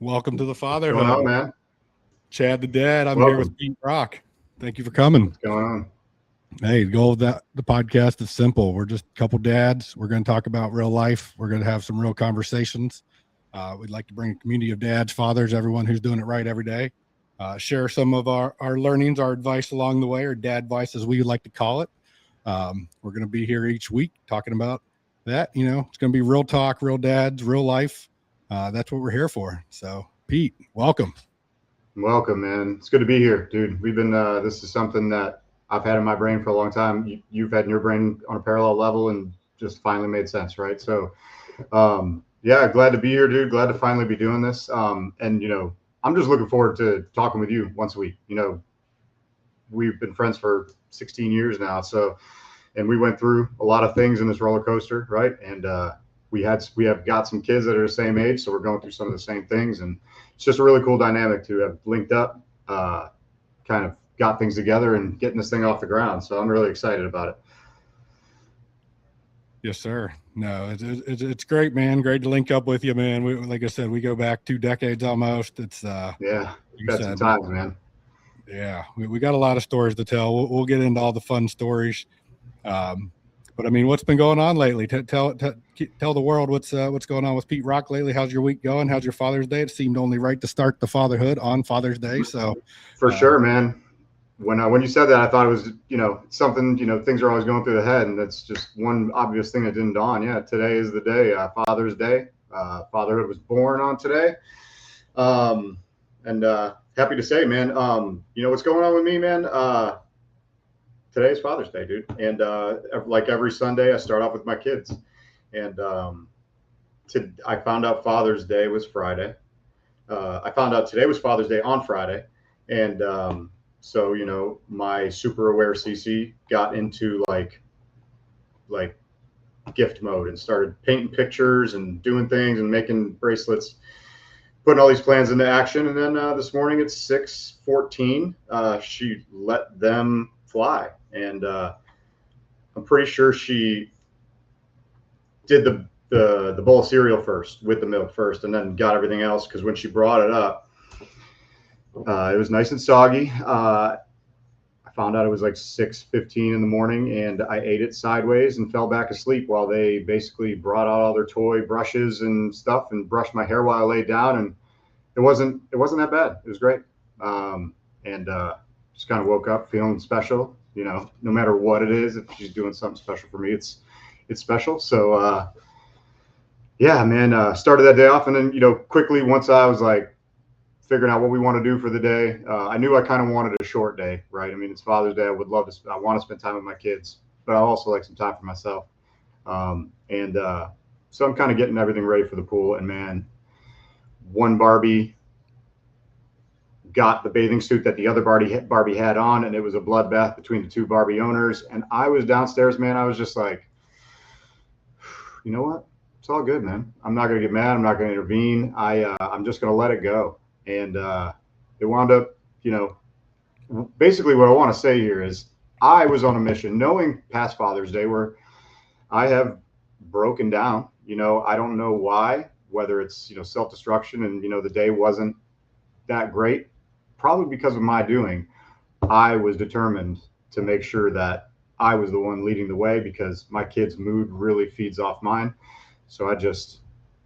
Welcome to the What's going on, Fatherhood. man? Chad the Dad. I'm here with Welcome. Pete Rock. Thank you for coming. What's going on? Hey, the goal of the podcast is simple. We're just a couple dads. We're going to talk about real life. We're going to have some real conversations. We'd like to bring a community of dads, fathers, everyone who's doing it right every day. Share some of our learnings, our advice along the way, or dad advice as we like to call it. We're going to be here each week talking about that. It's going to be real talk, real dads, real life. That's what we're here for. So, Pete, welcome. Welcome, man. It's good to be here, dude. We've been, this is something that I've had in my brain for a long time. You've had in your brain on a parallel level and just finally made sense, right? So, yeah, glad to be here, dude. Glad to finally be doing this. And I'm just looking forward to talking with you once a week. We've been friends for 16 years now. So, and we went through a lot of things in this roller coaster, right? And we have got some kids that are the same age, so we're going through some of the same things, and it's just a really cool dynamic to have linked up, kind of got things together and getting this thing off the ground. So I'm really excited about it. Yes, sir. No, it's great, man. Great to link up with you, man. Like I said, we go back 2 decades almost. It's Yeah, you had some said, times, man. yeah, we got a lot of stories to tell. We'll get into all the fun stories. But I mean, what's been going on lately? Tell the world what's going on with Pete Rock lately. How's your week going? How's your Father's Day? It seemed only right to start the fatherhood on Father's Day. So, For sure, man. When you said that, I thought it was something, things are always going through the head, and that's just one obvious thing that didn't dawn. Yeah, today is the day, Father's Day. Fatherhood was born on today, and happy to say, man. What's going on with me, man. Today's Father's Day, dude, and like every Sunday, I start off with my kids, and I found out Father's Day was Friday. I found out today was Father's Day on Friday, and so my super aware CC got into like gift mode and started painting pictures and doing things and making bracelets, putting all these plans into action. And then this morning at 6:14, she let them fly, and I'm pretty sure she did the bowl of cereal first with the milk first, and then got everything else, because when she brought it up, it was nice and soggy. I found out it was like 6:15 in the morning, and I ate it sideways and fell back asleep while they basically brought out all their toy brushes and stuff and brushed my hair while I laid down. And it wasn't that bad. It was great. And just kind of woke up feeling special. No matter what it is, if she's doing something special for me, it's special. So yeah, man, started that day off, and then quickly, once I was like figuring out what we want to do for the day, I knew I kind of wanted a short day, right? I mean, it's Father's Day. I want to spend time with my kids, but I also like some time for myself. And so I'm kind of getting everything ready for the pool. And man, one Barbie got the bathing suit that the other Barbie had on, and it was a bloodbath between the two Barbie owners. And I was downstairs, man. I was just like, you know what? It's all good, man. I'm not going to get mad. I'm not going to intervene. I'm just going to let it go. And it wound up, basically what I want to say here is I was on a mission, knowing past Father's Day, where I have broken down. I don't know why, whether it's, self-destruction and, the day wasn't that great, probably because of my doing. I was determined to make sure that I was the one leading the way, because my kid's mood really feeds off mine. So I just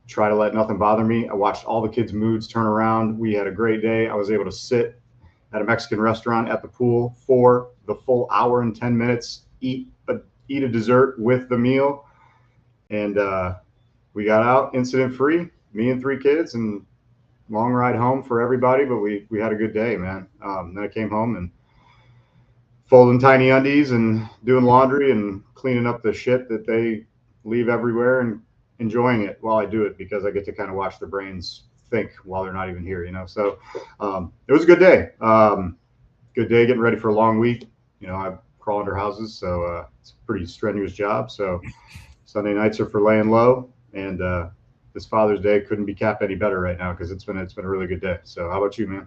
try to let nothing bother me. I watched all the kids' moods turn around. We had a great day. I was able to sit at a Mexican restaurant at the pool for the full hour and 10 minutes, eat a dessert with the meal. And we got out incident free, me and 3 kids, and long ride home for everybody. But we had a good day, man. Then I came home and folding tiny undies and doing laundry and cleaning up the shit that they leave everywhere, and enjoying it while I do it, because I get to kind of watch their brains think while they're not even here, So it was a good day. Good day getting ready for a long week. I crawl under houses, so it's a pretty strenuous job. So Sunday nights are for laying low, and this Father's Day couldn't be capped any better right now, because it's been a really good day. So how about you, man?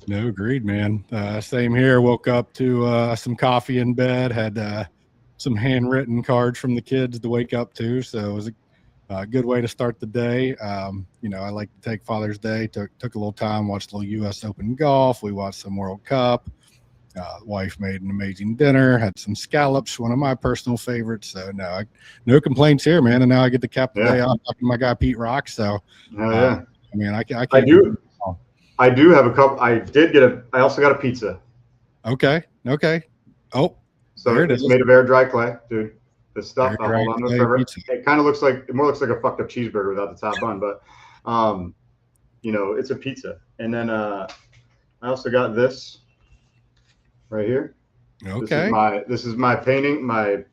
no, agreed, man. Same here. Woke up to some coffee in bed. Had some handwritten cards from the kids to wake up to. So it was Good way to start the day. I like to take Father's Day. Took a little time, watched a little U.S. Open golf. We watched some World Cup. Wife made an amazing dinner. Had some scallops, one of my personal favorites. So no complaints here, man. And now I get to cap the day off talking to my guy Pete Rock. So, yeah. I mean, I can't. I do have a couple. I also got a pizza. Okay. Oh, so it's made of air dry clay, dude. This stuff, I'll hold on to it forever. Pizza. It kind of more looks like a fucked up cheeseburger without the top bun, but it's a pizza. And then I also got this right here. Okay. This is my paintings that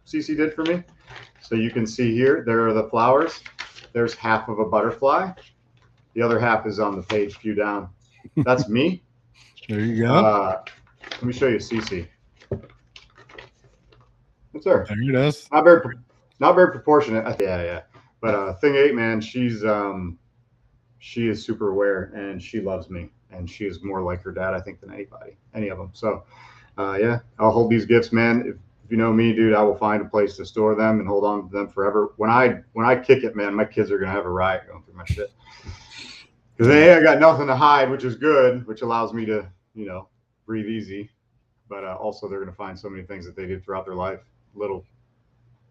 Cece did for me. So you can see here, there are the flowers. There's half of a butterfly. The other half is on the page, few down. That's me. There you go. Let me show you Cece. That's her. There it is. Not very proportionate. Yeah. But thing 8, man, she is super aware, and she loves me, and she is more like her dad, I think, than any of them. So, I'll hold these gifts, man. If you know me, dude, I will find a place to store them and hold on to them forever. When I kick it, man, my kids are gonna have a riot going through my shit. Because I got nothing to hide, which is good, which allows me to, breathe easy. But also, they're gonna find so many things that they did throughout their life, little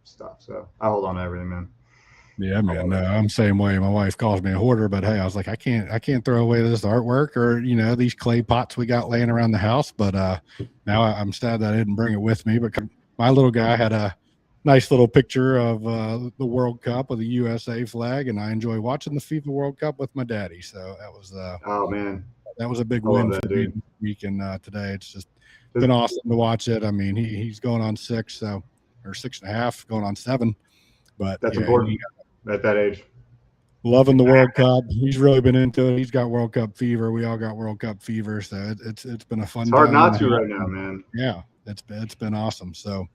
stuff. So I hold on to everything, man. Yeah, man. No, I'm the same way. My wife calls me a hoarder, but hey, I was like, I can't throw away this artwork or these clay pots we got laying around the house. But now I'm sad that I didn't bring it with me. But my little guy had a nice little picture of the World Cup with the USA flag, and I enjoy watching the FIFA World Cup with my daddy. So that was oh man, that was a big win for me this week. And today it's just been awesome to watch it. I mean, he's going on 6, or 6.5, going on 7. But that's important at that age. Loving the World Cup. He's really been into it. He's got World Cup fever. We all got World Cup fever. So it's been a fun. It's hard not to right now, man. Yeah, it's been awesome. So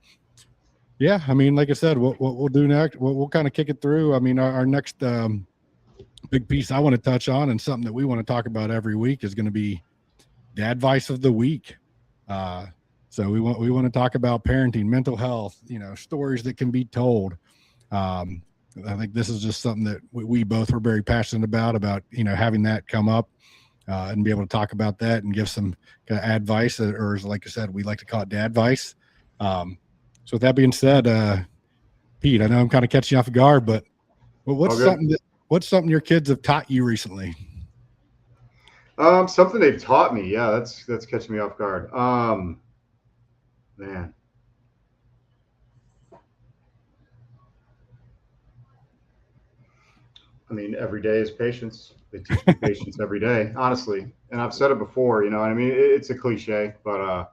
yeah, I mean, like I said, what we'll do next, we'll kind of kick it through. I mean, our next big piece I want to touch on, and something that we want to talk about every week, is going to be Dad Advice of the Week. So we want to talk about parenting, mental health, stories that can be told. I think this is just something that we both were very passionate about, having that come up and be able to talk about that and give some kind of advice, or like I said, we like to call it dad advice. So with that being said, Pete, I know I'm kind of catching you off guard, but what's something your kids have taught you recently? Something they've taught me. Yeah, that's catching me off guard. Man. I mean, every day is patience. They teach me patience every day, honestly. And I've said it before, I mean, it's a cliche, but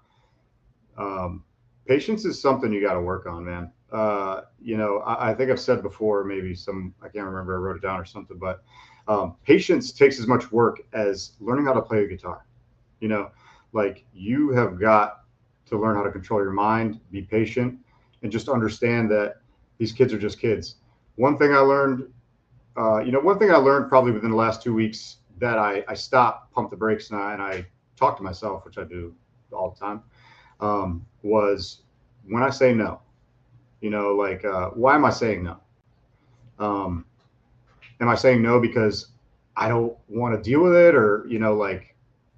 patience is something you got to work on, man. I think I've said before, maybe I can't remember, I wrote it down or something, but patience takes as much work as learning how to play the guitar. Like, you have got to learn how to control your mind, be patient, and just understand that these kids are just kids. One thing I learned probably within the last 2 weeks, that I stopped, pump the brakes, and I talk to myself, which I do all the time, was when I say no. Why am I saying no? Am I saying no because I don't want to deal with it, or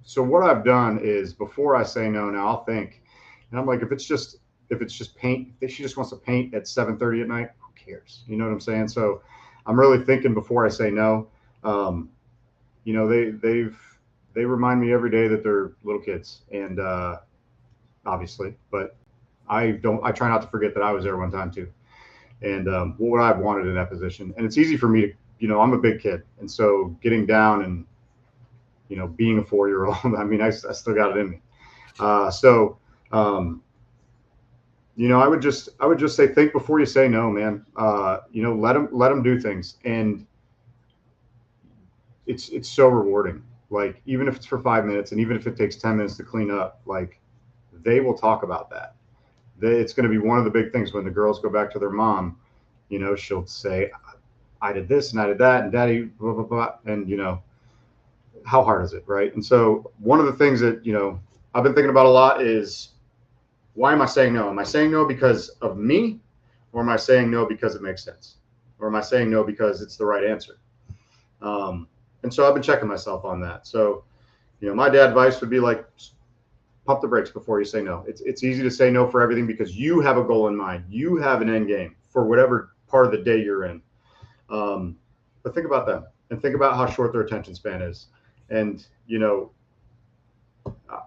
so what I've done is, before I say no, now I'll think, and I'm like, if it's just paint, if she just wants to paint at 7:30 at night, who cares? You know what I'm saying? So I'm really thinking before I say no. They remind me every day that they're little kids, and obviously, but I try not to forget that I was there one time too, and what would I have wanted in that position? And it's easy for me to, I'm a big kid, and so getting down and being a 4-year-old, I mean, I still got it in me. I would just say, think before you say no, man. Let them do things, and it's so rewarding. Like, even if it's for 5 minutes, and even if it takes 10 minutes to clean up, like, they will talk about that. It's going to be one of the big things when the girls go back to their mom. She'll say, I did this and I did that, and daddy, blah, blah, blah. And, how hard is it, right? And so one of the things that, I've been thinking about a lot is, why am I saying no? Am I saying no because of me, Or am I saying no because it makes sense? Or am I saying no because it's the right answer? And so I've been checking myself on that. So, my dad advice would be like, pump the brakes before you say no. It's easy to say no for everything because you have a goal in mind. You have an end game for whatever part of the day you're in. But think about them and think about how short their attention span is. And,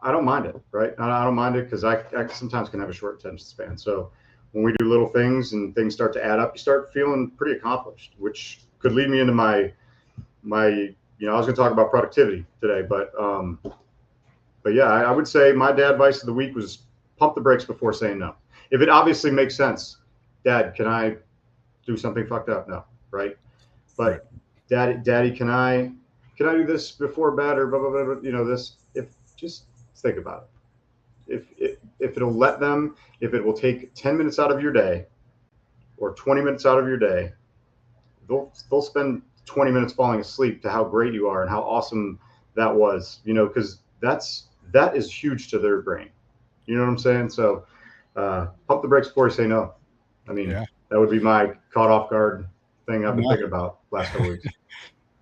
I don't mind it, right? I don't mind it because I sometimes can have a short attention span. So when we do little things and things start to add up, you start feeling pretty accomplished, which could lead me into my I was going to talk about productivity today, but yeah, I would say my dad advice of the week was pump the brakes before saying no. If it obviously makes sense, Dad, can I do something fucked up? No, right? But Daddy, can I do this before bed or blah blah blah? This. If just think about it. If it'll let them, if it will take 10 minutes out of your day, or 20 minutes out of your day, they'll spend 20 minutes falling asleep to how great you are and how awesome that was, because that is huge to their brain. You know what I'm saying? So pump the brakes before you say no. I mean, that would be my caught off guard thing I've been thinking about last couple weeks.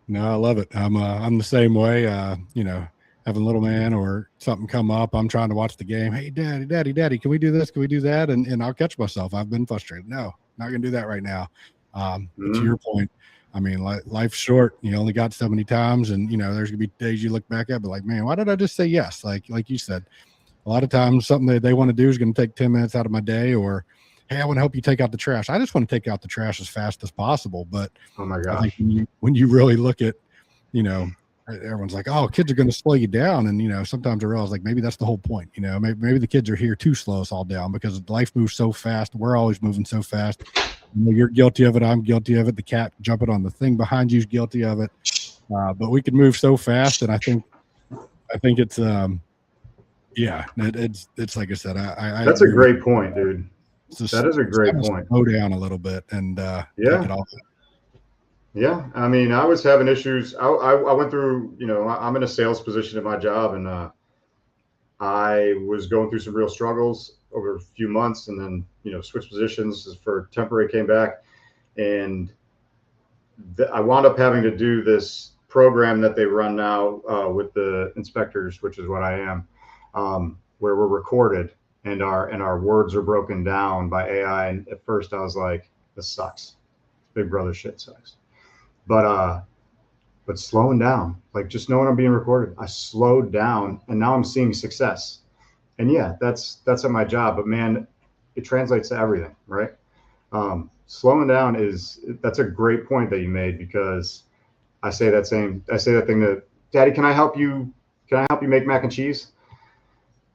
No, I love it. I'm the same way. Having a little man or something come up, I'm trying to watch the game. Hey, daddy, can we do this? Can we do that? And I'll catch myself. I've been frustrated. No, not going to do that right now. But to your point, I mean, life's short. You only got so many times, and there's gonna be days you look back at, but like, man, why did I just say yes? Like you said, a lot of times something that they want to do is going to take 10 minutes out of my day, or hey, I want to help you take out the trash. I just want to take out the trash as fast as possible. But oh my gosh, I think when you really look at, everyone's like, oh, kids are going to slow you down, and sometimes I realize like maybe that's the whole point. Maybe the kids are here to slow us all down because life moves so fast. We're always moving so fast. You're guilty of it. I'm guilty of it. The cat jumping on the thing behind you is guilty of it. But we can move so fast, and I think it's it's like I said. That's a great point, dude. That is a great point. Slow down a little bit and take it off. Yeah, I mean, I was having issues. I went through. I'm in a sales position at my job, and I was going through some real struggles over a few months, and then switched positions for temporary, came back, and I wound up having to do this program that they run now with the inspectors, which is what I am, where we're recorded and our words are broken down by AI. And at first I was like, this sucks. Big Brother shit sucks. But slowing down, like just knowing I'm being recorded, I slowed down, and now I'm seeing success. And yeah, that's at my job, but man, it translates to everything, right? Slowing down that's a great point that you made, because I say that thing to Daddy, can I help you make mac and cheese?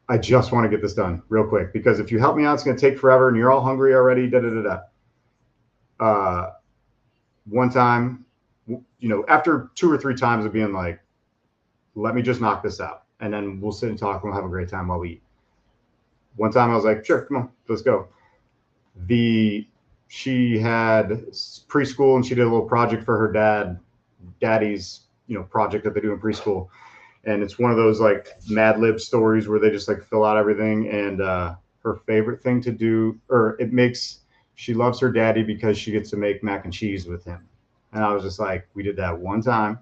I just want to get this done real quick, because if you help me out, it's going to take forever and you're all hungry already. One time, after 2 or 3 times of being like, let me just knock this out, and then we'll sit and talk and we'll have a great time while we eat. One time I was like, sure, come on, let's go. She had preschool, and she did a little project for her daddy's, project that they do in preschool. And it's one of those like Mad Lib stories where they just like fill out everything. And her favorite thing to do, she loves her daddy because she gets to make mac and cheese with him. And I was just like, we did that one time,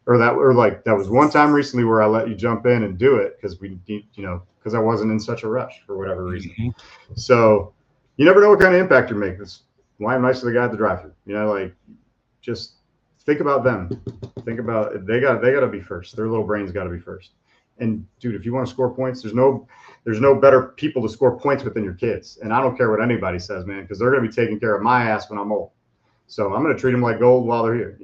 that was one time recently where I let you jump in and do it because because I wasn't in such a rush for whatever reason. Mm-hmm. So you never know what kind of impact you're making. That's why I'm nice to the guy at the drive-thru. Just think about them. Think about they got to be first. Their little brains got to be first. And dude, if you want to score points, there's no better people to score points with than your kids. And I don't care what anybody says, man, because they're going to be taking care of my ass when I'm old. So I'm going to treat them like gold while they're here.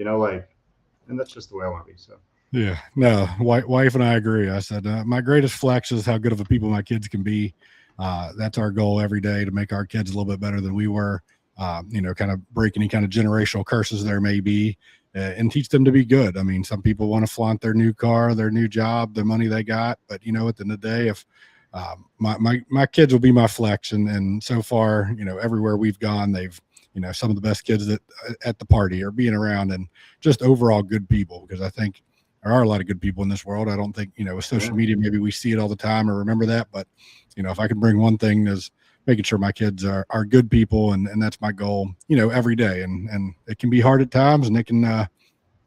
And that's just the way I want to be. So. Yeah, no, wife and I agree. I said, my greatest flex is how good of a people my kids can be. That's our goal every day, to make our kids a little bit better than we were, kind of break any kind of generational curses there may be, and teach them to be good. I mean, some people want to flaunt their new car, their new job, the money they got. But, at the end of the day, if my kids will be my flex. And so far, everywhere we've gone, they've, some of the best kids at the party are being around, and just overall good people, because I think there are a lot of good people in this world. I don't think, with social media, maybe we see it all the time or remember that. But, if I could bring one thing, is making sure my kids are good people. And that's my goal, every day. And it can be hard at times, and it can,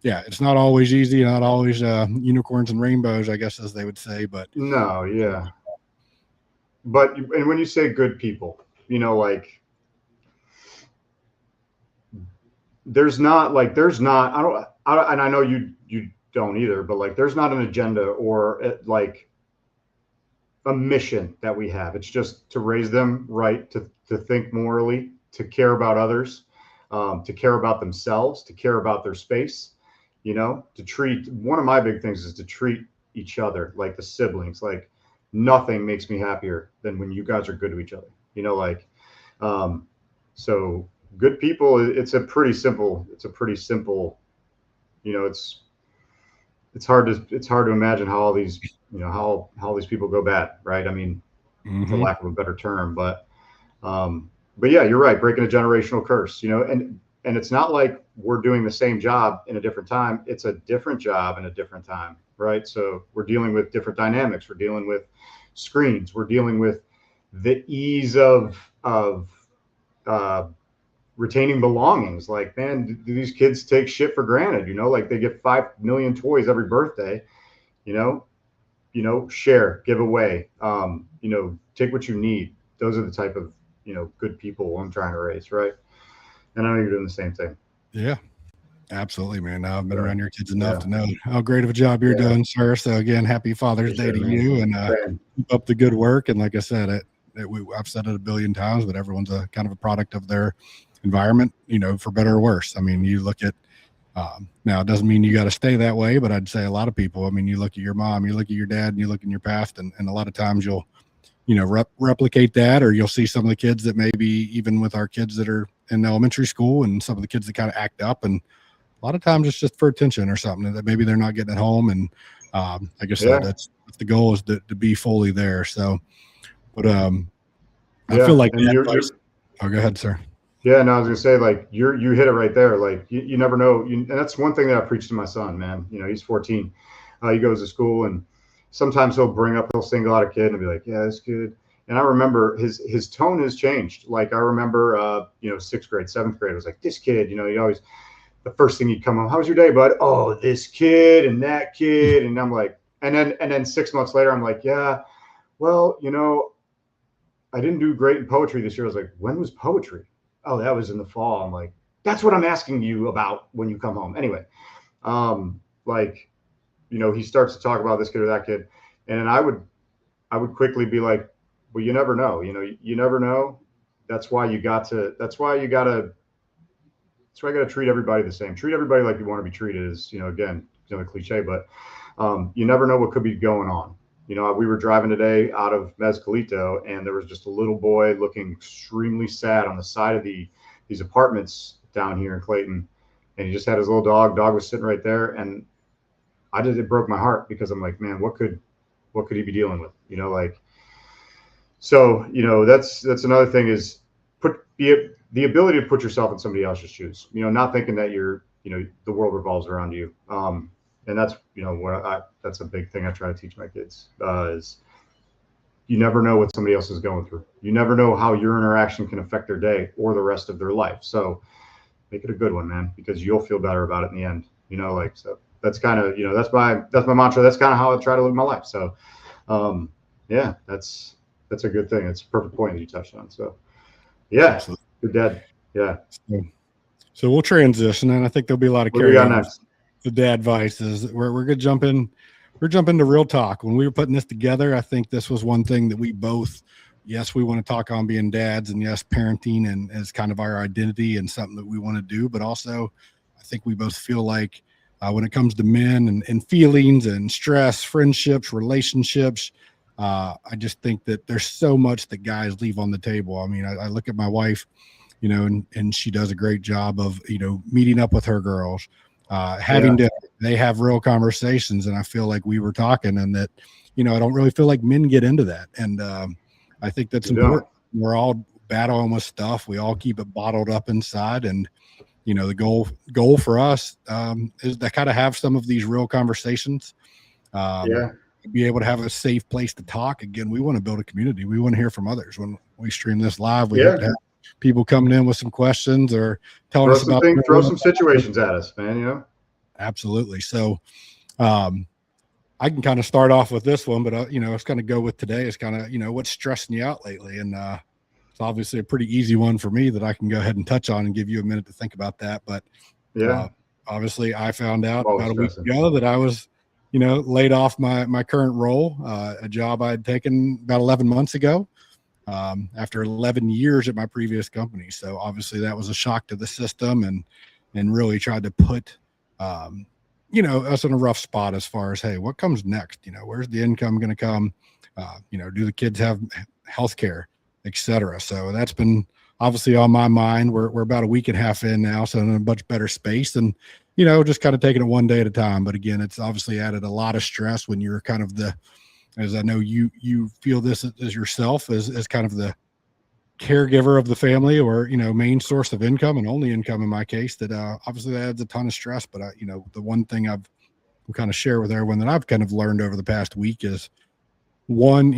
it's not always easy, not always unicorns and rainbows, I guess, as they would say, but No, yeah. But and when you say good people, like there's not and I know you don't either, but like there's not an agenda or like a mission that we have. It's just to raise them right, to think morally, to care about others, to care about themselves, to care about their space, to treat, one of my big things is to treat each other like the siblings. Like nothing makes me happier than when you guys are good to each other, like, so good people, it's a pretty simple, it's hard to imagine how all these, how these people go bad, right? I mean, for lack of a better term, but yeah, you're right. Breaking a generational curse, and it's not like we're doing the same job in a different time. It's a different job in a different time, right? So we're dealing with different dynamics. We're dealing with screens. We're dealing with the ease of retaining belongings. Like, man, do these kids take shit for granted? Like they get 5 million toys every birthday. Share, give away. Take what you need. Those are the type of good people I'm trying to raise, right? And I know you're doing the same thing. Yeah, absolutely, man. Now I've been around your kids enough to know how great of a job you're doing, sir. So again, happy Father's Day to you, and keep up the good work. And like I said, I've said it a billion times, but everyone's a kind of a product of their environment, for better or worse. I mean, you look at, now it doesn't mean you got to stay that way, but I'd say a lot of people, I mean, you look at your mom, you look at your dad, and you look in your past, and a lot of times you'll, replicate that, or you'll see some of the kids that maybe even with our kids that are in elementary school, and some of the kids that kind of act up, and a lot of times it's just for attention or something that maybe they're not getting at home. And like I said, that's the goal, is to be fully there. So, but I feel like oh, go ahead, sir. Yeah, no, I was gonna say, like, you hit it right there. Like you never know, and that's one thing that I preach to my son, man. He's 14. He goes to school, and sometimes he'll single out a kid and be like, yeah, this kid. And I remember his tone has changed. Like I remember, 6th grade, 7th grade, it was like, this kid, he always, the first thing he'd come home, how was your day, bud? Oh, this kid and that kid. And I'm like, and then 6 months later, I'm like, yeah, well, I didn't do great in poetry this year. I was like, when was poetry? Oh, that was in the fall. I'm like, that's what I'm asking you about when you come home. Anyway, he starts to talk about this kid or that kid. And then I would quickly be like, well, you never know, you never know. That's why you got to treat everybody the same. Treat everybody like you want to be treated, is, again, another cliche, but you never know what could be going on. We were driving today out of Mezcalito, and there was just a little boy looking extremely sad on the side of these apartments down here in Clayton. And he just had his little dog. Dog was sitting right there. And it broke my heart, because I'm like, man, what could he be dealing with? So, that's another thing, is the ability to put yourself in somebody else's shoes, not thinking that the world revolves around you. And that's, that's a big thing I try to teach my kids, is you never know what somebody else is going through. You never know how your interaction can affect their day or the rest of their life. So make it a good one, man, because you'll feel better about it in the end, so that's kind of, that's my mantra. That's kind of how I try to live my life. So, yeah, that's a good thing. It's a perfect point that you touched on. So yeah, absolutely. Good dad. Yeah. So we'll transition, and I think there'll be a lot of carryovers. The dad vices. We're gonna jump in. We're jumping to real talk. When we were putting this together, I think this was one thing that we both, yes, we want to talk on being dads, and yes, parenting and as kind of our identity and something that we want to do. But also, I think we both feel like when it comes to men and feelings and stress, friendships, relationships, I just think that there's so much that guys leave on the table. I mean, I look at my wife, and she does a great job of, meeting up with her girls, having dinner. They have real conversations. And I feel like we were talking, and that, I don't really feel like men get into that. And I think that's important. We're all battling with stuff. We all keep it bottled up inside. And, the goal for us is to kind of have some of these real conversations. be able to have a safe place to talk. Again, we want to build a community. We want to hear from others. When we stream this live, we hope to have people coming in with some questions or telling us about throw some situations at us, man. Absolutely. So I can kind of start off with this one, but it's kind of go with today is kind of, what's stressing you out lately. And it's obviously a pretty easy one for me that I can go ahead and touch on and give you a minute to think about that. But obviously I found out about a week ago that I was, laid off my current role, a job I'd taken about 11 months ago. After 11 years at my previous company. So obviously that was a shock to the system and really tried to put, us in a rough spot as far as, hey, what comes next? Where's the income going to come? Do the kids have health care, et cetera? So that's been obviously on my mind. We're about a week and a half in now, so in a much better space and, just kind of taking it one day at a time. But again, it's obviously added a lot of stress when you're kind of as I know you feel this as yourself as kind of the caregiver of the family or, main source of income and only income in my case, that obviously that adds a ton of stress. But the one thing I've kind of share with everyone that I've kind of learned over the past week is one,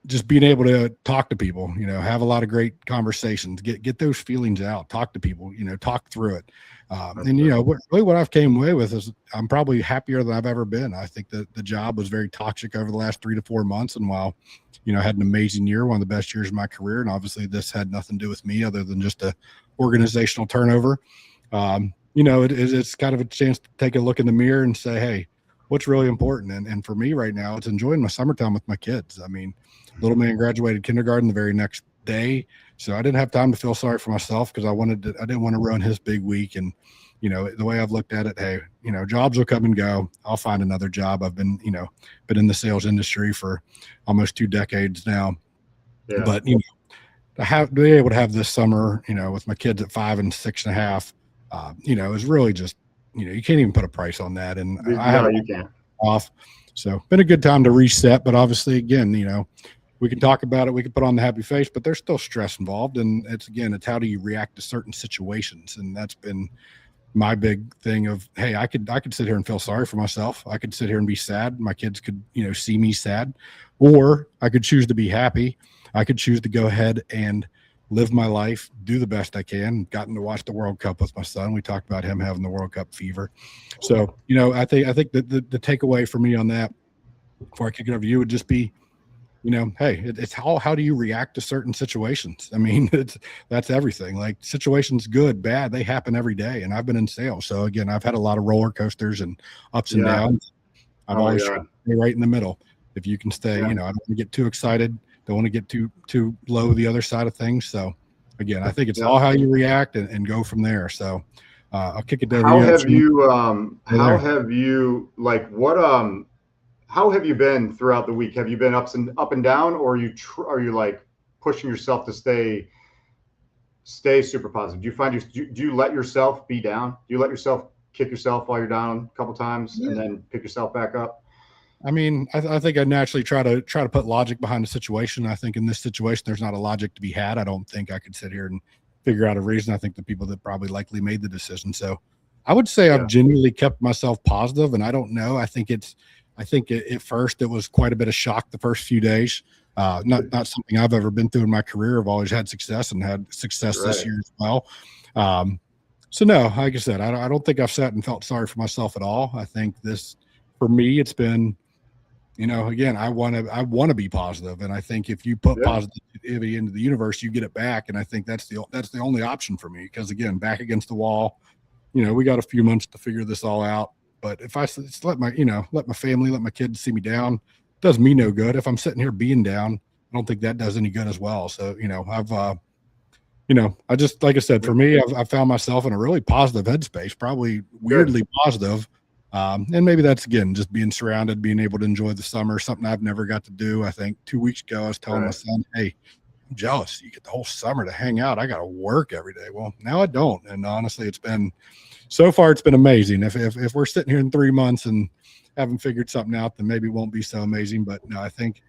just being able to talk to people, have a lot of great conversations, get those feelings out, talk to people, talk through it. And, really what I've came away with is I'm probably happier than I've ever been. I think that the job was very toxic over the last 3 to 4 months. And while, I had an amazing year, one of the best years of my career, and obviously this had nothing to do with me other than just a organizational turnover. It's kind of a chance to take a look in the mirror and say, hey, what's really important? And for me right now, it's enjoying my summertime with my kids. I mean, little man graduated kindergarten the very next day. So I didn't have time to feel sorry for myself because I didn't want to ruin his big week. And, the way I've looked at it, hey, jobs will come and go. I'll find another job. I've been, been in the sales industry for almost 2 decades now. Yeah. But, to be able to have this summer, with my kids at 5 and 6.5, is really just, you can't even put a price on that. And you can't off. So been a good time to reset, but obviously again, we can talk about it. We can put on the happy face, but there's still stress involved. And it's how do you react to certain situations? And that's been my big thing of, hey, I could sit here and feel sorry for myself. I could sit here and be sad. My kids could, see me sad, or I could choose to be happy. I could choose to go ahead and live my life, do the best I can. Gotten to watch the World Cup with my son. We talked about him having the World Cup fever. So, I think that the takeaway for me on that, before I kick it over to you, would just be, hey, it's how do you react to certain situations? I mean, that's everything. Like situations, good, bad, they happen every day. And I've been in sales. So again, I've had a lot of roller coasters and ups and downs. I've always tried to stay right in the middle. If you can stay, I don't want to get too excited. Don't want to get too low the other side of things. So again, I think it's all how you react and go from there. So I'll kick it down. How have you been throughout the week? Have you been up and down, or are you like pushing yourself to stay super positive? Do you find do you let yourself be down? Do you let yourself kick yourself while you're down a couple times and then pick yourself back up? I mean, I think I naturally try to put logic behind the situation. I think in this situation, there's not a logic to be had. I don't think I could sit here and figure out a reason. I think the people that probably likely made the decision. So I would say I've genuinely kept myself positive, and I don't know. I think at first it was quite a bit of shock the first few days. Not something I've ever been through in my career. I've always had success and had success this year as well. So no, like I said, I don't think I've sat and felt sorry for myself at all. I think for me, it's been, again, I want to be positive. And I think if you put positivity into the universe, you get it back. And I think that's the only option for me, because again, back against the wall, we got a few months to figure this all out. But if I just let my family, let my kids see me down, it does me no good. If I'm sitting here being down, I don't think that does any good as well. So, I just, like I said, for me, I've found myself in a really positive headspace, probably weirdly positive. And maybe that's, again, just being surrounded, being able to enjoy the summer, something I've never got to do. I think 2 weeks ago, I was telling my son, hey, I'm jealous. You get the whole summer to hang out. I got to work every day. Well, now I don't. And honestly, so far it's been amazing. If we're sitting here in 3 months and haven't figured something out, then maybe it won't be so amazing. But no, I think,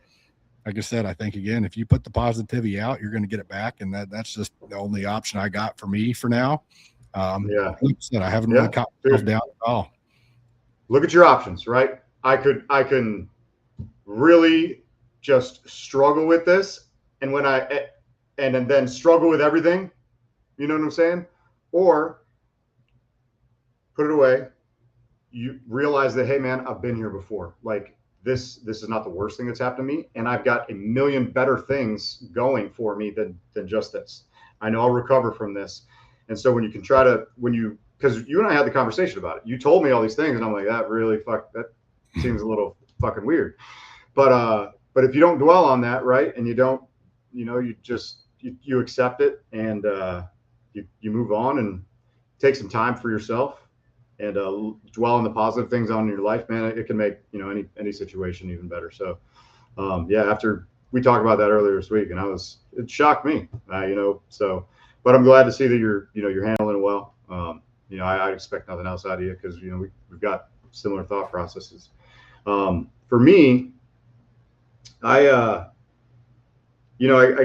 like I said, again, if you put the positivity out, you're going to get it back. And that's just the only option I got for me for now. Like I said, I haven't really caught myself down at all. Look at your options, right? I can really just struggle with this, and then struggle with everything, you know what I'm saying? Or put it away. You realize that, hey man, I've been here before. Like this is not the worst thing that's happened to me, and I've got a million better things going for me than just this. I know I'll recover from this. And so when you because you and I had the conversation about it, you told me all these things, and I'm like, that seems a little fucking weird. But if you don't dwell on that, right, and you don't, you accept it, and you move on and take some time for yourself, and dwell on the positive things on your life, man, it can make any situation even better. So after we talked about that earlier this week, and it shocked me, so, but I'm glad to see that you're handling it well. I expect nothing else out of you, because we've got similar thought processes. For me, I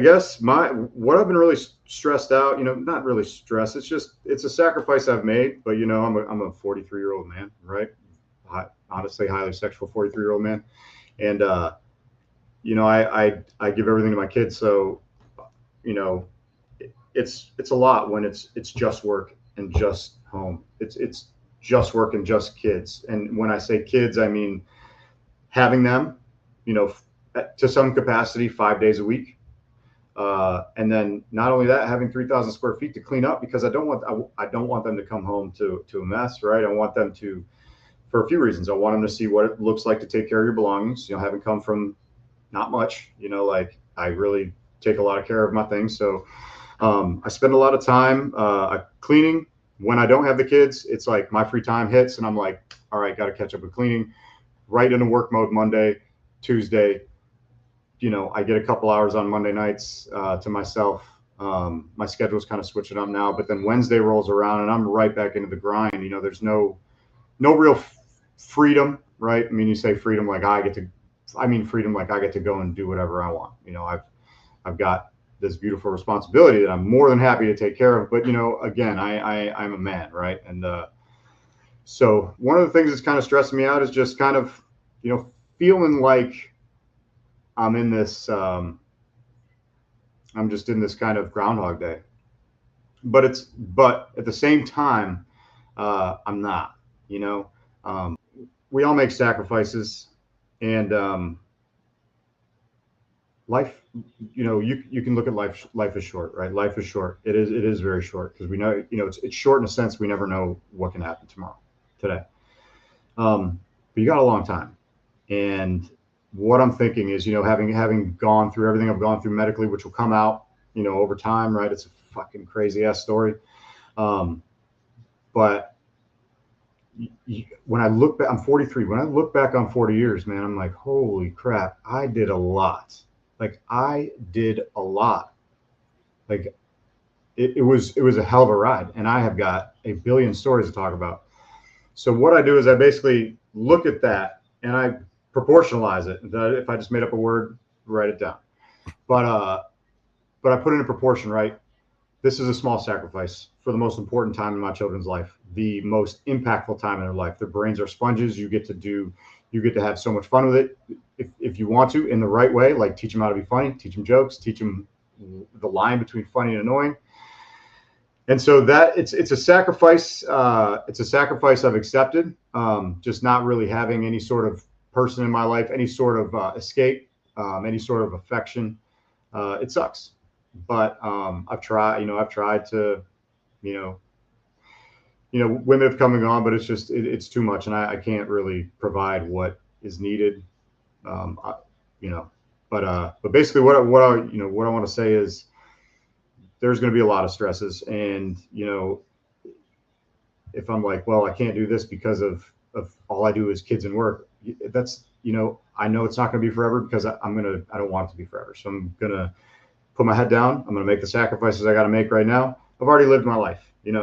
guess what I've been really stressed out, not really stressed. It's a sacrifice I've made, but I'm a 43-year-old man, right? Honestly, highly sexual 43-year-old man. And, I give everything to my kids. So, it's a lot when it's just work and just home. It's just work and just kids. And when I say kids, I mean having them, to some capacity 5 days a week. And then not only that, having 3,000 square feet to clean up, because I don't want them to come home to a mess, right? I want them to, for a few reasons. I want them to see what it looks like to take care of your belongings, having come from not much, like I really take a lot of care of my things. So I spend a lot of time cleaning. When I don't have the kids, it's like my free time hits and I'm like, all right, got to catch up with cleaning. Right into work mode Monday, Tuesday. I get a couple hours on Monday nights to myself. My schedule's kind of switching up now, but then Wednesday rolls around and I'm right back into the grind. There's no real freedom, right? I mean, you say freedom like freedom like I get to go and do whatever I want. I've got this beautiful responsibility that I'm more than happy to take care of. But again, I'm a man, right? And so one of the things that's kind of stressing me out is just kind of feeling like I'm in this, I'm just in this kind of Groundhog Day, but at the same time, I'm not, we all make sacrifices, and, life, you can look at life is short, right? Life is short. It is very short, because we know, it's short in a sense. We never know what can happen today. But you got a long time. And what I'm thinking is, having gone through everything I've gone through medically, which will come out, over time, right? It's a fucking crazy ass story. But when I look back, I'm 43. When I look back on 40 years, man, I'm like, holy crap, I did a lot. Like it was a hell of a ride, and I have got a billion stories to talk about. So what I do is I basically look at that and I proportionalize it. If I just made up a word, write it down. But I put it in proportion, right? This is a small sacrifice for the most important time in my children's life, the most impactful time in their life. Their brains are sponges. You get to have so much fun with it if you want to, in the right way, like teach them how to be funny, teach them jokes, teach them the line between funny and annoying. And so that it's a sacrifice. It's a sacrifice I've accepted. Just not really having any sort of person in my life, any sort of escape, any sort of affection. It sucks, but I've tried to, women have come and gone, but it's just it's too much, and I can't really provide what is needed. But basically what I want to say is there's going to be a lot of stresses, and if I'm like, well, I can't do this because of all I do is kids and work, that's, I know it's not going to be forever, because I don't want it to be forever. So I'm going to put my head down. I'm going to make the sacrifices I got to make right now. I've already lived my life, and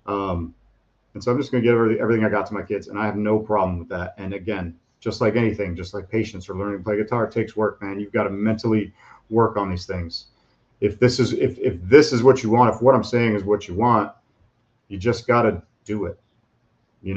so I'm just going to give everything I got to my kids, and I have no problem with that. And again, just like anything, just like patience or learning to play guitar, it takes work, man. You've got to mentally work on these things. If this is what you want, if what I'm saying is what you want, you just got to do it. You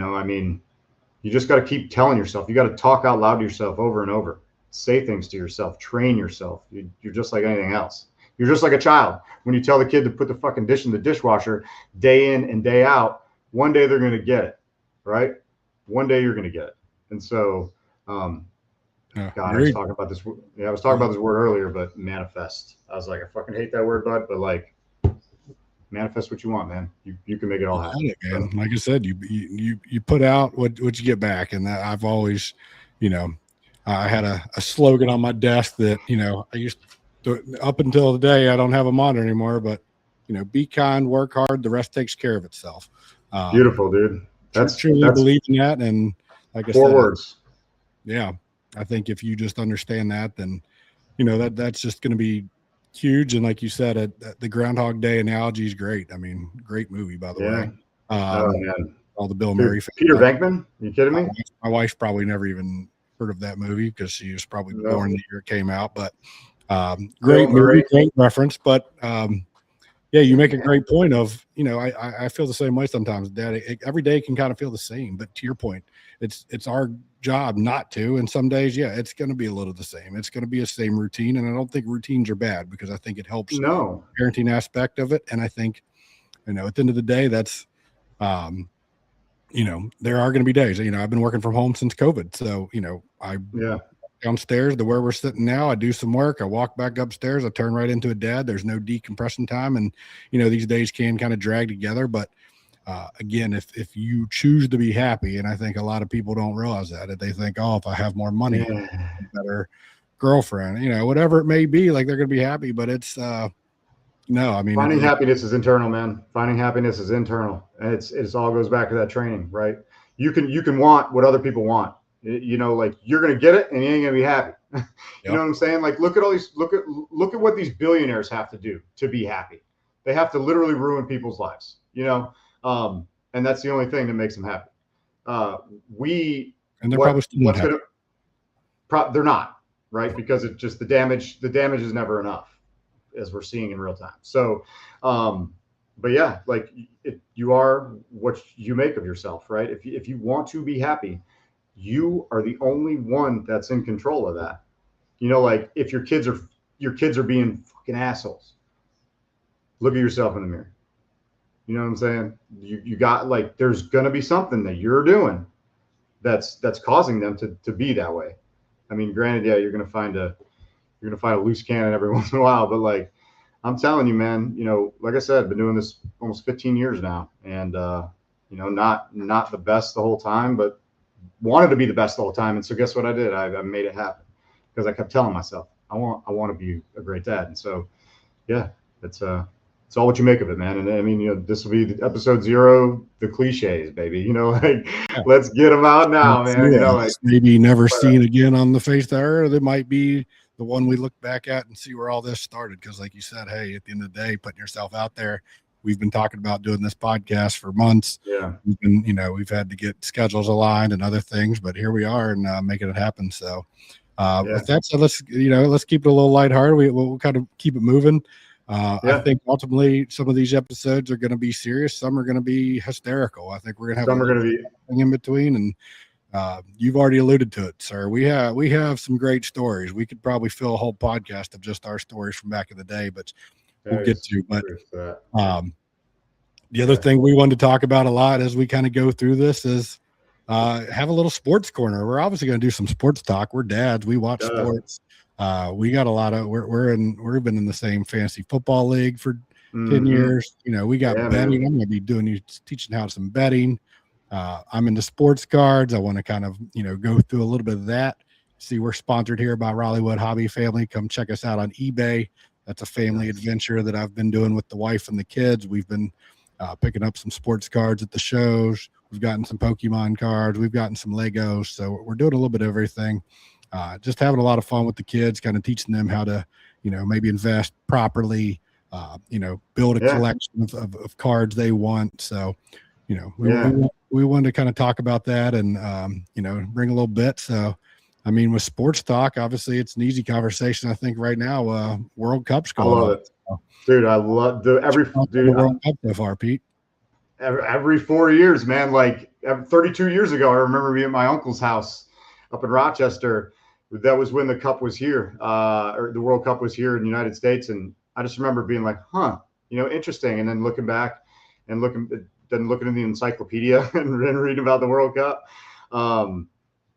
just got to keep telling yourself. You got to talk out loud to yourself over and over. say things to yourself, train yourself. You're just like anything else. You're just like a child. When you tell the kid to put the fucking dish in the dishwasher day in and day out, one day they're going to get it, right? One day you're going to get it. And so, God, I was talking about this. Yeah, I was talking about this word earlier, but manifest. I was like, I fucking hate that word, bud. But like, manifest what you want, man. You can make it all happen. Man. Like I said, you put out what you get back, and that I've always, I had a slogan on my desk that I used to, up until today. I don't have them on anymore, but be kind, work hard. The rest takes care of itself. Beautiful, dude. That's truly believe in that, and like I said, 4 words. Yeah, I think if you just understand that, then that's just going to be huge. And like you said, the Groundhog Day analogy is great. I mean, great movie, by the way. Oh man, all the Bill Murray fans. Peter Venkman? Are you kidding me? My wife probably never even heard of that movie because she was probably born the year it came out. But great movie, great reference. But yeah, you make a great point of, I feel the same way sometimes, Dad. Every day can kind of feel the same, but to your point, it's our job not to. And some days, yeah, it's going to be a little the same. It's going to be a same routine. And I don't think routines are bad because I think it helps the parenting aspect of it. And I think, at the end of the day, that's, there are going to be days, I've been working from home since COVID. So, downstairs to where we're sitting now, I do some work, I walk back upstairs, I turn right into a dad. There's no decompression time. And, these days can kind of drag together. But again, if you choose to be happy, and I think a lot of people don't realize that they think, oh, if I have more money, better girlfriend, whatever it may be, like they're going to be happy. But it's, no, I mean, finding happiness is internal, man. Finding happiness is internal. And it's all goes back to that training, right? You can want what other people want. Like you're going to get it and you ain't going to be happy. You know what I'm saying? Like, look at what these billionaires have to do to be happy. They have to literally ruin people's lives, and that's the only thing that makes them happy. And they're probably still not happy. They're not, right? Because it just, the damage is never enough, as we're seeing in real time. So, but yeah, like you are what you make of yourself, right? If you want to be happy, you are the only one that's in control of that. Like if your kids are being fucking assholes, look at yourself in the mirror. You know what I'm saying? You got, like, there's gonna be something that you're doing that's causing them to be that way. I mean, granted, yeah, you're gonna find a loose cannon every once in a while, but like, I'm telling you, man, like I said, I've been doing this almost 15 years now, and not the best the whole time, but wanted to be the best the whole time. And so guess what I did? I made it happen because I kept telling myself, I want to be a great dad. And so, yeah, it's all what you make of it, man. And I mean, this will be episode 0, the cliches, baby. Let's get them out now, man. Maybe never seen again on the face of the earth. It might be the one we look back at and see where all this started. Because, like you said, hey, at the end of the day, putting yourself out there. We've been talking about doing this podcast for months. Yeah, we've had to get schedules aligned and other things, but here we are and making it happen. So, with that said, let's keep it a little lighthearted. We'll kind of keep it moving. I think ultimately some of these episodes are going to be serious. Some are going to be hysterical. I think we're going to have some are going to be in between. And you've already alluded to it, sir. We have some great stories. We could probably fill a whole podcast of just our stories from back in the day, but we'll get to. But the other thing we wanted to talk about a lot as we kind of go through this is have a little sports corner. We're obviously going to do some sports talk. We're dads. We watch sports. We got a lot of we've been in the same fantasy football league for 10 years. We got betting. I'm going to be teaching how some betting. I'm into sports cards. I want to kind of, go through a little bit of that. See, we're sponsored here by Raleighwood Hobby Family. Come check us out on eBay. That's a family adventure that I've been doing with the wife and the kids. We've been picking up some sports cards at the shows. We've gotten some Pokemon cards. We've gotten some Legos. So we're doing a little bit of everything. Just having a lot of fun with the kids, kind of teaching them how to, maybe invest properly, build a collection of cards they want. So, we wanted to kind of talk about that and, bring a little bit. So, I mean, with sports talk, obviously it's an easy conversation. I think right now, World Cup's going on. I love it. Dude, I love World Cup so far, Pete. Every 4 years, man. Like 32 years ago, I remember being at my uncle's house up in Rochester, that was when the Cup was here, or the World Cup was here in the United States, and I just remember being like, huh, interesting, and then looking back and looking in the encyclopedia and reading about the World Cup.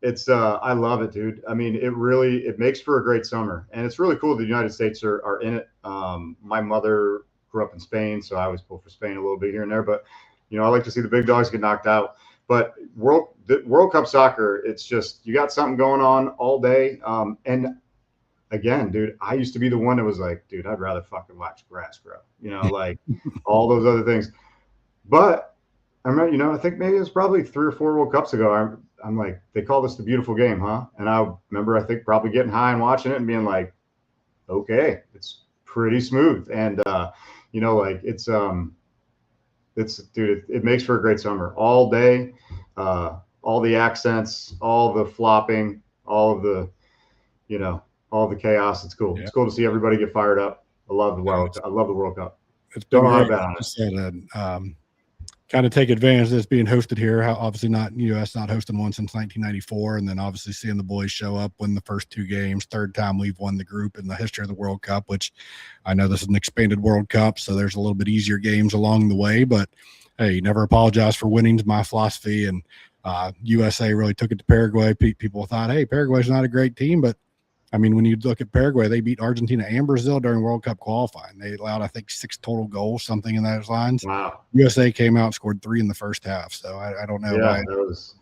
It's I love it, dude. I mean, it makes for a great summer, and it's really cool the United States are in it. My mother grew up in Spain, so I always pull for Spain a little bit here and there, but I like to see the big dogs get knocked out. But World Cup soccer, it's just, you got something going on all day. And again, dude, I used to be the one that was like, dude, I'd rather fucking watch grass grow, like all those other things. But I remember, I think maybe it was probably 3 or 4 World Cups ago. I'm like, they call this the beautiful game, huh? And I remember, I think, probably getting high and watching it and being like, okay, it's pretty smooth. And, like dude, it makes for a great summer all day. All the accents, all the flopping, all of the, all the chaos. It's cool. Yeah. It's cool to see everybody get fired up. I love the World Cup. It's been great. Kind of take advantage of this being hosted here. Obviously, not U.S. not hosting one since 1994, and then obviously seeing the boys show up, win the first 2 games, third time we've won the group in the history of the World Cup. Which I know this is an expanded World Cup, so there's a little bit easier games along the way. But hey, never apologize for winning is my philosophy. And USA really took it to Paraguay. People thought, hey, Paraguay's not a great team, but I mean, when you look at Paraguay, they beat Argentina and Brazil during World Cup qualifying. They allowed, I think, 6 total goals, something in those lines. Wow. USA came out and scored 3 in the first half. So I don't know why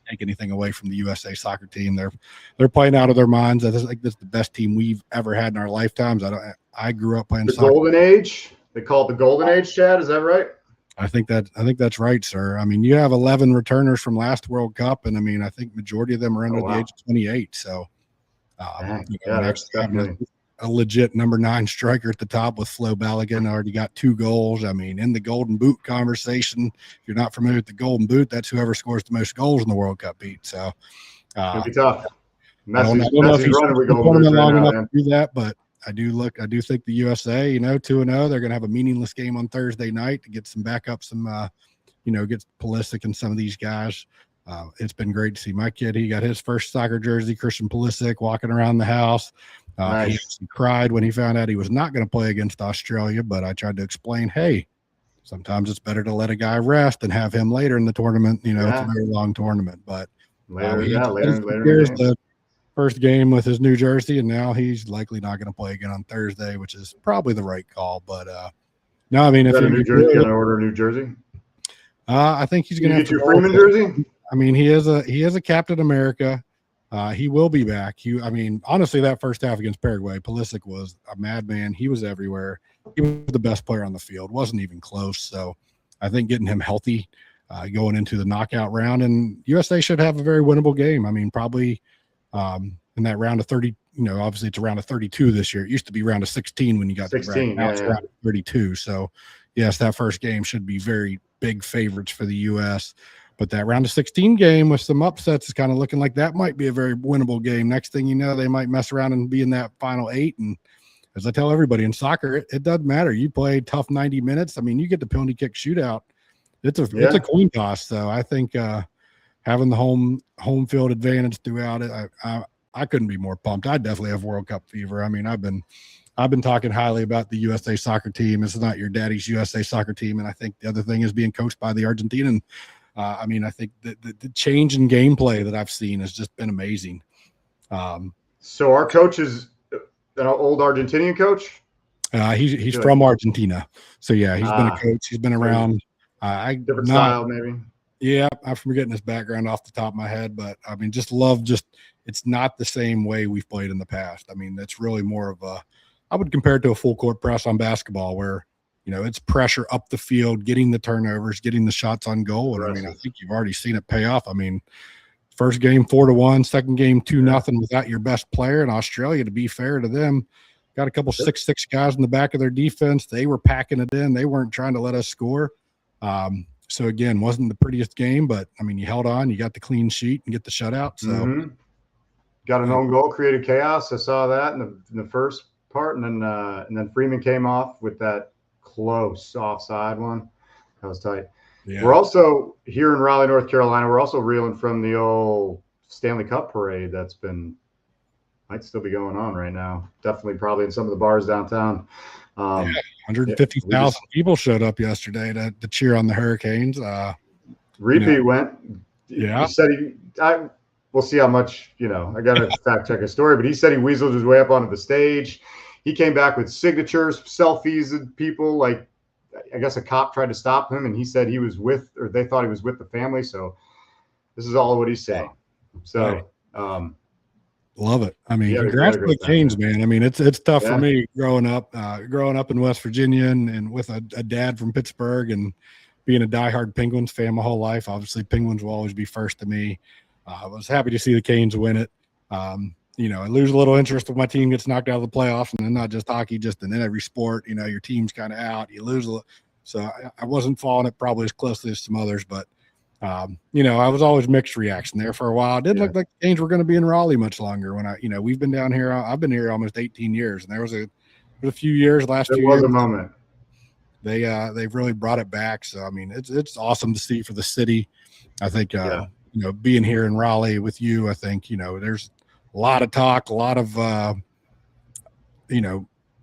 take anything away from the USA soccer team. They're playing out of their minds. I think this is the best team we've ever had in our lifetimes. I grew up playing soccer. The golden age. They call it the golden age, Chad. Is that right? I think that's right, sir. I mean, you have 11 returners from last World Cup, and I mean, I think majority of them are under the age of 28. So. That's definitely a legit number 9 striker at the top with Flo Balogun. Already got 2 goals. I mean, in the Golden Boot conversation, if you're not familiar with the Golden Boot, that's whoever scores the most goals in the World Cup, Pete. So it'll be tough. I don't know if he's running long enough to do that, but I do think the USA, 2-0, they're going to have a meaningless game on Thursday night to get some backup, get Pulisic and some of these guys. It's been great to see my kid. He got his first soccer jersey, Christian Pulisic, walking around the house. Nice. He cried when he found out he was not going to play against Australia, but I tried to explain, hey, sometimes it's better to let a guy rest and have him later in the tournament. It's a very long tournament. But later here's the first game with his new jersey, and now he's likely not going to play again on Thursday, which is probably the right call. But no, I mean, if you're going to order a new jersey, I think he's going to get your Freeman jersey. I mean, he is a Captain America. He will be back. Honestly, that first half against Paraguay, Pulisic was a madman. He was everywhere. He was the best player on the field. Wasn't even close. So I think getting him healthy going into the knockout round, and USA should have a very winnable game. I mean, probably in that round of 30, obviously it's a round of 32 this year. It used to be round of 16 when you got 16. Now it's round of 32. So yes, that first game should be very big favorites for the U.S., but that round of 16 game with some upsets is kind of looking like that might be a very winnable game. Next thing you know, they might mess around and be in that final 8. And as I tell everybody in soccer, it doesn't matter. You play tough 90 minutes. I mean, you get the penalty kick shootout. It's a coin toss. So I think having the home field advantage throughout it, I couldn't be more pumped. I definitely have World Cup fever. I mean, I've been talking highly about the USA soccer team. This is not your daddy's USA soccer team. And I think the other thing is being coached by the Argentinian. I think the change in gameplay that I've seen has just been amazing. So our coach is an old Argentinian coach? He's from Argentina. So, yeah, he's been a coach. He's been around. Different style, maybe. Yeah, I'm forgetting his background off the top of my head. But, I mean, it's not the same way we've played in the past. I mean, it's really more of I would compare it to a full court press on basketball where, it's pressure up the field, getting the turnovers, getting the shots on goal. And I mean, I think you've already seen it pay off. I mean, first game 4-1, second game 2-0 without your best player. And Australia, to be fair to them, got a couple 6'6" guys in the back of their defense. They were packing it in. They weren't trying to let us score. So again, wasn't the prettiest game, but I mean, you held on, you got the clean sheet and get the shutout. So got an own goal, created chaos. I saw that in the first part, and then Freeman came off with that close offside one. That was tight. Yeah. We're also here in Raleigh, North Carolina. We're also reeling from the old Stanley Cup parade that's been Might still be going on right now. Definitely, probably in some of the bars downtown. Yeah, Yeah, 150,000 people showed up yesterday to cheer on the Hurricanes. Repeat went. Yeah. He said we'll see how much, I got to fact check his story, but he said he weaseled his way up onto the stage. He came back with signatures, selfies of people. Like, I guess a cop tried to stop him, and he said they thought he was with the family. So this is all what he's saying. So, love it. I mean, yeah, congrats to the Canes, man. I mean, it's tough for me growing up in West Virginia and with a dad from Pittsburgh and being a diehard Penguins fan my whole life. Obviously, Penguins will always be first to me. I was happy to see the Canes win it. I lose a little interest when my team gets knocked out of the playoffs, and then not just hockey, just in every sport. Your team's kind of out. You lose a little. So I wasn't following it probably as closely as some others, but I was always mixed reaction there for a while. It didn't look like the Canes were going to be in Raleigh much longer. When we've been down here. I've been here almost 18 years, and there was a few years. There was a moment. They've really brought it back. So I mean, it's awesome to see for the city. I think being here in Raleigh with you, I think there's a lot of talk, a lot of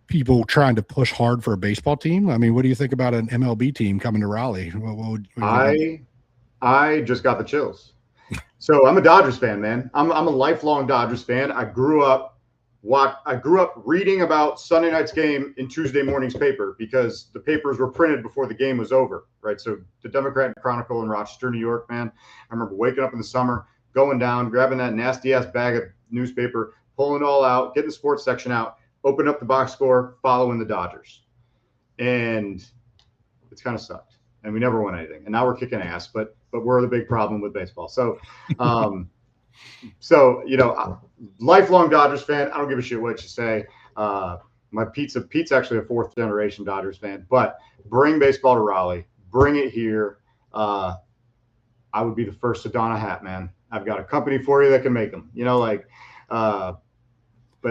people trying to push hard for a baseball team. I mean, what do you think about an MLB team coming to Raleigh? I just got the chills. So I'm a Dodgers fan, man. I'm a lifelong Dodgers fan. I grew up reading about Sunday night's game in Tuesday morning's paper because the papers were printed before the game was over, right? So the Democrat Chronicle in Rochester, New York, man. I remember waking up in the summer, going down, grabbing that nasty ass bag of newspaper, pulling it all out, getting the sports section out, open up the box score, following the Dodgers. And it's kind of sucked. And we never won anything. And now we're kicking ass, but we're the big problem with baseball. So, lifelong Dodgers fan. I don't give a shit what you say. Pete's actually a fourth generation Dodgers fan, but bring baseball to Raleigh, bring it here. I would be the first to don a hat, man. I've got a company for you that can make them, but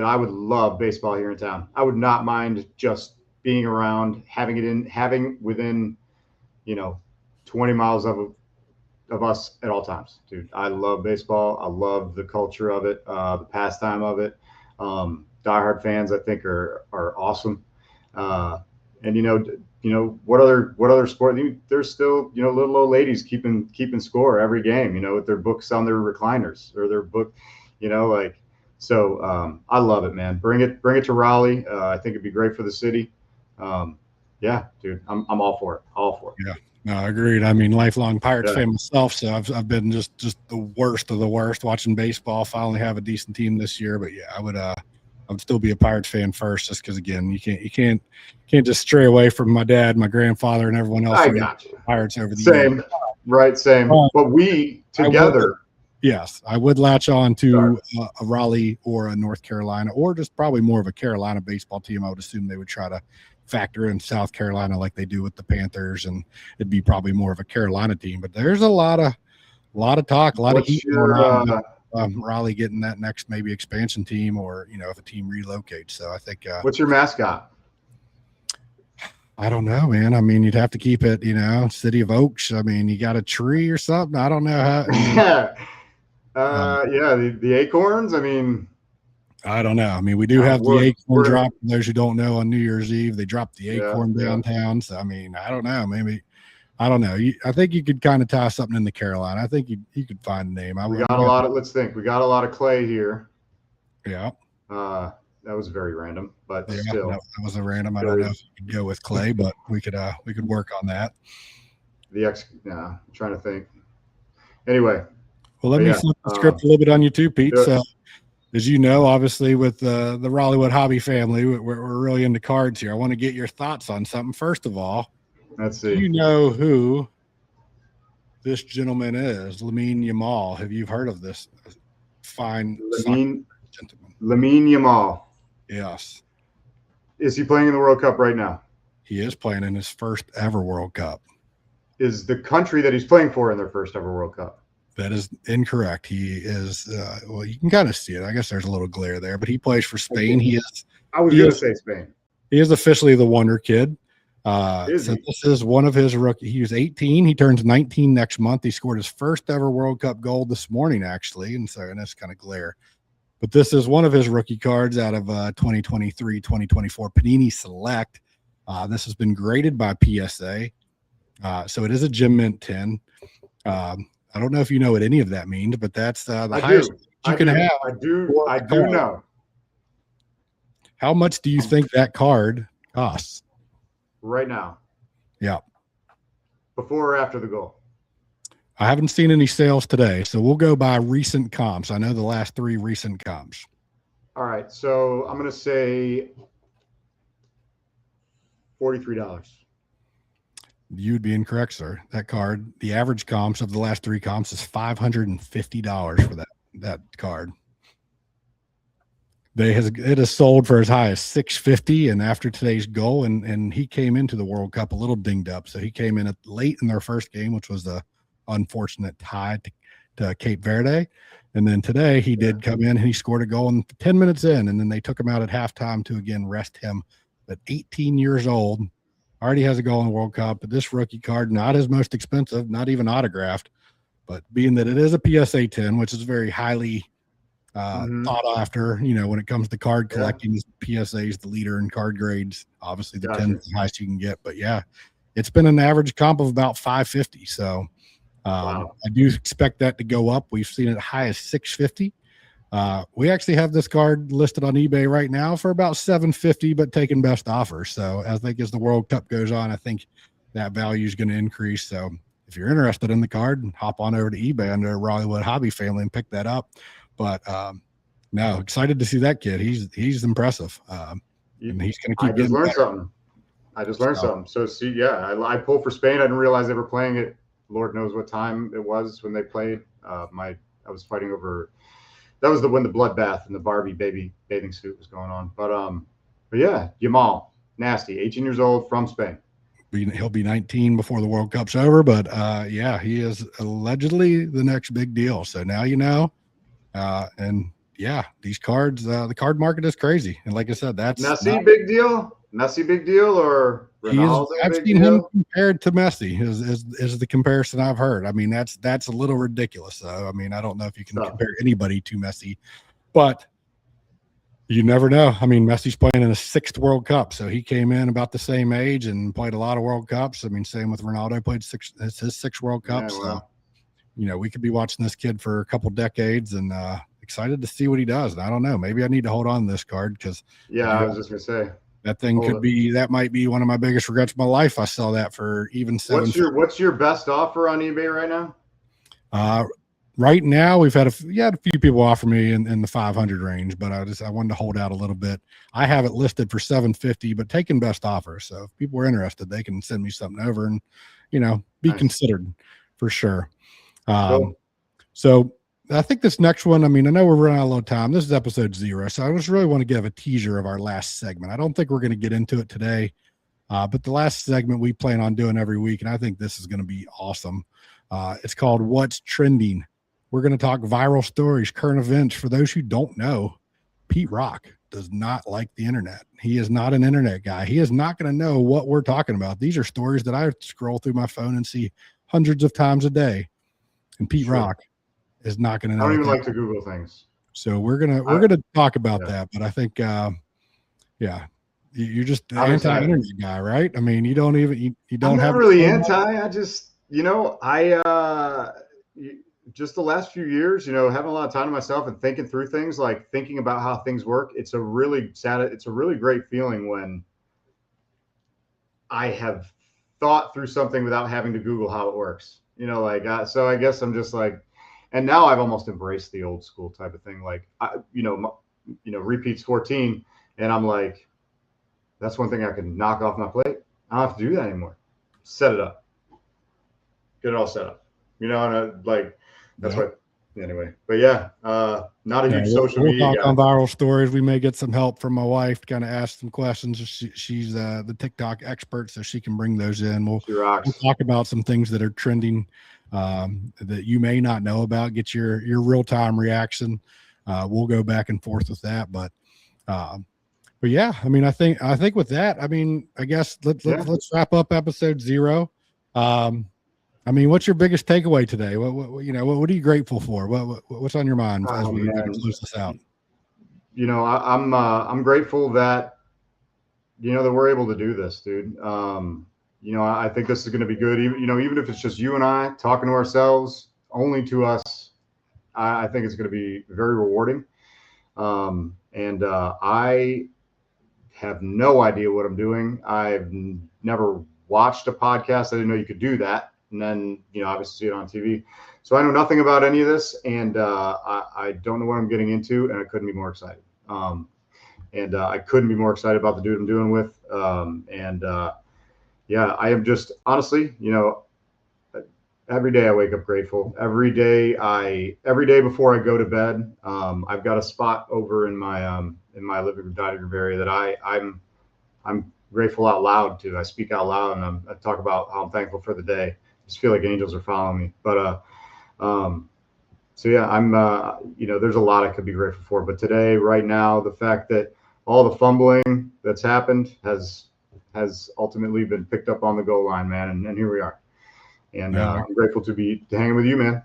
I would love baseball here in town. I would not mind just being around, having within, 20 miles of us at all times, dude. I love baseball. I love the culture of it, the pastime of it. Diehard fans, I think, are awesome. And what other sport? There's still little old ladies keeping score every game. With their books on their recliners or their book. So I love it, man. Bring it to Raleigh. I think it'd be great for the city. Yeah, dude, I'm all for it. All for it. Yeah. No, agreed. I mean, lifelong Pirates fan myself, so I've been just the worst of the worst watching baseball. Finally have a decent team this year, but yeah, I would still be a Pirates fan first, just because again, you can't just stray away from my dad, my grandfather, and everyone else. I got you. Pirates over the years. Same. But we together. I would latch on to a Raleigh or a North Carolina, or just probably more of a Carolina baseball team. I would assume they would try to factor in South Carolina like they do with the Panthers, and it'd be probably more of a Carolina team. But there's a lot of talk, a lot of heat going on. Raleigh getting that next maybe expansion team, or if a team relocates. So I think. What's your mascot? I don't know, man. I mean, you'd have to keep it, City of Oaks. I mean, you got a tree or something. I don't know how. The acorns. I mean. I don't know. I mean, we do have the acorn drop. For those who don't know, on New Year's Eve, they dropped the acorn downtown. So, I mean, I don't know. Maybe, I don't know. I think you could kind of tie something into Carolina. I think you could find a name. Let's think. We got a lot of clay here. Yeah. That was very random, but still. That was a random. I don't know if you could go with clay, but we could work on that. I'm trying to think. Anyway. Well, let me flip the script a little bit on you too, Pete. So, as you know, obviously with the Raleighwood hobby family, we're really into cards here. I want to get your thoughts on something. First of all, let's see. Do you know who this gentleman is? Lamine Yamal. Have you heard of this fine gentleman? Lamine Yamal. Yes. Is he playing in the World Cup right now? He is playing in his first ever World Cup. Is the country that he's playing for in their first ever World Cup? That is incorrect. He is, you can kind of see it. I guess there's a little glare there, but he plays for Spain. I was going to say Spain. He is officially the Wonder Kid. This is one of his rookie. He was 18. He turns 19 next month. He scored his first ever World Cup goal this morning, actually. And that's kind of glare. But this is one of his rookie cards out of 2023-2024 Panini Select. This has been graded by PSA. So it is a Gem Mint 10. I don't know if you know what any of that means, but that's the highest you can have. I do know. How much do you think that card costs? Right now. Yeah. Before or after the goal? I haven't seen any sales today, so we'll go by recent comps. I know the last 3 recent comps. All right, so I'm going to say $43. You'd be incorrect, sir. That card, the average comps of the last 3 comps is $550 for that card. It has sold for as high as $650, and after today's goal, and he came into the World Cup a little dinged up, so he came in late in their first game, which was the unfortunate tie to Cape Verde, and then today he did come in and he scored a goal in 10 minutes in, and then they took him out at halftime to again rest him. But 18 years old, already has a goal in the World Cup. But this rookie card, not his most expensive, not even autographed, but being that it is a PSA 10, which is very highly thought after, when it comes to card collecting, PSA is the leader in card grades. Obviously, the 10 is the highest you can get. But yeah, it's been an average comp of about $550. So I do expect that to go up. We've seen it high as $650. We actually have this card listed on eBay right now for about $750, but taking best offer. So I think as the World Cup goes on, I think that value is going to increase. So if you're interested in the card, hop on over to eBay under Raleighwood Hobby Family and pick that up. But no, excited to see that kid. He's impressive. And he's going to keep getting better. I just learned something. So see, I pulled for Spain. I didn't realize they were playing it. Lord knows what time it was when they played. I was fighting over. That was when the bloodbath and the Barbie baby bathing suit was going on. But yeah, Yamal, nasty, 18 years old from Spain. He'll be 19 before the World Cup's over. But yeah, he is allegedly the next big deal. So now you know. And yeah, these cards, the card market is crazy. And like I said, that's Messi big deal. Messi big deal, or Ronaldo I've big seen deal? him compared to Messi is the comparison I've heard. I mean, that's a little ridiculous. So I mean, I don't know if you can compare anybody to Messi, but you never know. I mean, Messi's playing in a 6th World Cup, so he came in about the same age and played a lot of World Cups. I mean, same with Ronaldo, played 6. It's his 6th World Cup. Yeah, so we could be watching this kid for a couple decades, and excited to see what he does. And I don't know, maybe I need to hold on to this card because I was just gonna say that thing that might be one of my biggest regrets of my life. I saw that for even $7. What's your best offer on eBay right now? Right now we've had a few people offer me in the 500 range, but I wanted to hold out a little bit. I have it listed for $750, but taking best offer. So if people are interested, they can send me something over and be considered for sure. Cool. So I think this next one, I mean, I know we're running out of a little time. This is episode 0. So I just really want to give a teaser of our last segment. I don't think we're going to get into it today, but the last segment we plan on doing every week, and I think this is going to be awesome. It's called What's Trending. We're going to talk viral stories, current events. For those who don't know, Pete Rock does not like the internet. He is not an internet guy. He is not going to know what we're talking about. These are stories that I scroll through my phone and see hundreds of times a day. And Pete Rock is not going to know. I don't even like to Google things. So we're gonna talk about that. But I think, you're just an anti-internet guy, right? I mean, you don't I'm not really anti. I just just the last few years, having a lot of time to myself and thinking through things, like thinking about how things work. It's a really great feeling when I have thought through something without having to Google how it works. So I guess I'm just like, and now I've almost embraced the old school type of thing. Like, repeats 14, and I'm like, that's one thing I can knock off my plate. I don't have to do that anymore. Set it up, get it all set up. And that's what. Anyway, but not a huge social media talk guy. On viral stories. We may get some help from my wife to kind of ask some questions. She's the TikTok expert, so she can bring those in. We'll talk about some things that are trending that you may not know about. Get your real-time reaction. We'll go back and forth with that, but yeah, I mean, I think with that, I mean, I guess let's wrap up episode 0. I mean, what's your biggest takeaway today? What are you grateful for? What's on your mind as we close this out? I'm grateful that, that we're able to do this, dude. I think this is going to be good. Even if it's just you and I talking to ourselves, only to us, I think it's going to be very rewarding. And I have no idea what I'm doing. I've never watched a podcast. I didn't know you could do that. And then, obviously see it on TV. So I know nothing about any of this, and I don't know what I'm getting into, and I couldn't be more excited. And I couldn't be more excited about the dude I'm doing with. Yeah, I am just honestly, every day I wake up grateful. Every day before I go to bed, I've got a spot over in my living room, dining room area that I'm grateful out loud to. I speak out loud, and I talk about how I'm thankful for the day. I just feel like angels are following me. But so yeah, I'm there's a lot I could be grateful for. But today, right now, the fact that all the fumbling that's happened has ultimately been picked up on the goal line, man, and here we are. And I'm grateful to hanging with you, man.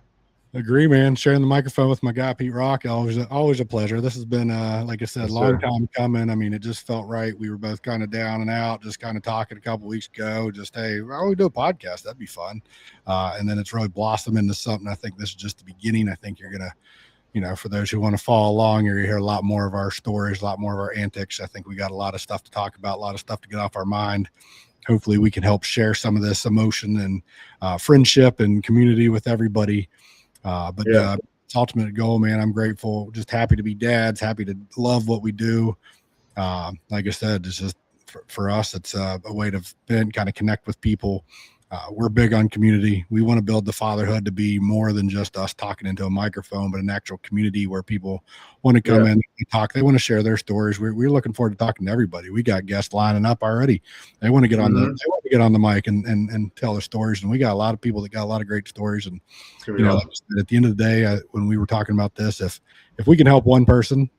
Agree, man. Sharing the microphone with my guy Pete Rock, always a pleasure. This has been, like I said, a long time coming. I mean, it just felt right. We were both kind of down and out, just kind of talking a couple weeks ago. Just, hey, why don't we do a podcast? That'd be fun. And then it's really blossomed into something. I think this is just the beginning. I think you're gonna, for those who want to follow along, you're gonna hear a lot more of our stories, a lot more of our antics. I think we got a lot of stuff to talk about, a lot of stuff to get off our mind. Hopefully, we can help share some of this emotion and friendship and community with everybody. But it's ultimate goal, man. I'm grateful, just happy to be dads, happy to love what we do. Like I said, it's just for us, it's a way to kind of connect with people. We're big on community. We want to build the Fatherhood to be more than just us talking into a microphone, but an actual community where people want to come in and talk. They want to share their stories. We're looking forward to talking to everybody. We got guests lining up already. They want to get on the mic and tell their stories. And we got a lot of people that got a lot of great stories. And like I said, at the end of the day, when we were talking about this, if we can help one person,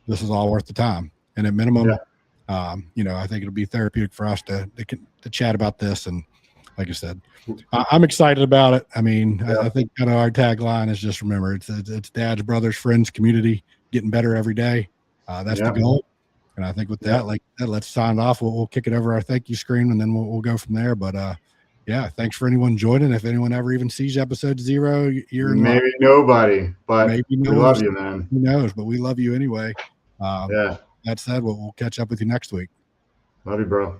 this is all worth the time. And at minimum, I think it'll be therapeutic for us to chat about this. And like I said, I'm excited about it. I mean, I think kind of our tagline is just remember, it's dads, brothers, friends, community, getting better every day. That's the goal. And I think with that, let's sign it off. We'll kick it over our thank you screen, and then we'll go from there. But thanks for anyone joining. If anyone ever even sees episode 0, you're in maybe luck. Nobody, but maybe we love you, man. Who knows? But we love you anyway. That said, we'll catch up with you next week. Love you, bro.